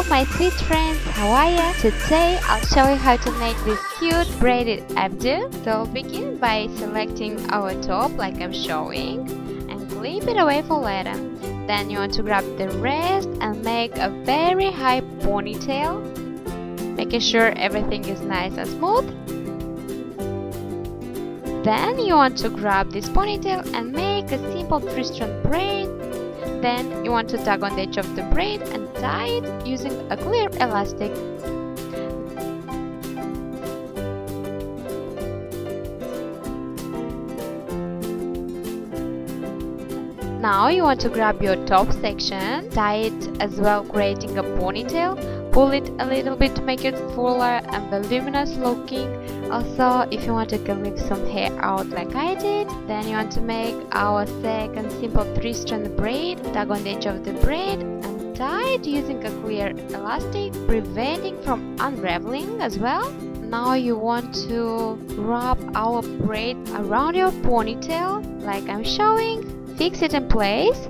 my sweet friends, how are ya? Today I'll show you how to make this cute braided updo. So begin by selecting our top like I'm showing and clip it away for later. Then you want to grab the rest and make a very high ponytail, making sure everything is nice and smooth. Then you want to grab this ponytail and make a simple 3-strand braid. Then you want to tug on the edge of the braid and tie it using a clear elastic. Now you want to grab your top section, tie it as well, creating a ponytail. Pull it a little bit to make it fuller and voluminous looking. Also, if you want to leave some hair out like I did, then you want to make our second simple 3-strand braid, tug on the edge of the braid and tie it using a clear elastic, preventing from unraveling as well. Now you want to wrap our braid around your ponytail like I'm showing, fix it in place,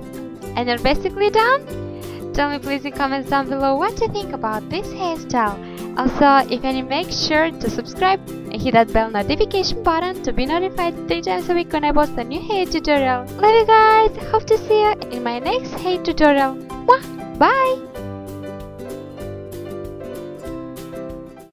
and you're basically done. Tell me please in comments down below what you think about this hairstyle. Also, if any, make sure to subscribe and hit that bell notification button to be notified 3 times a week when I post a new hair tutorial. Love you guys! Hope to see you in my next hair tutorial. Mwah! Bye!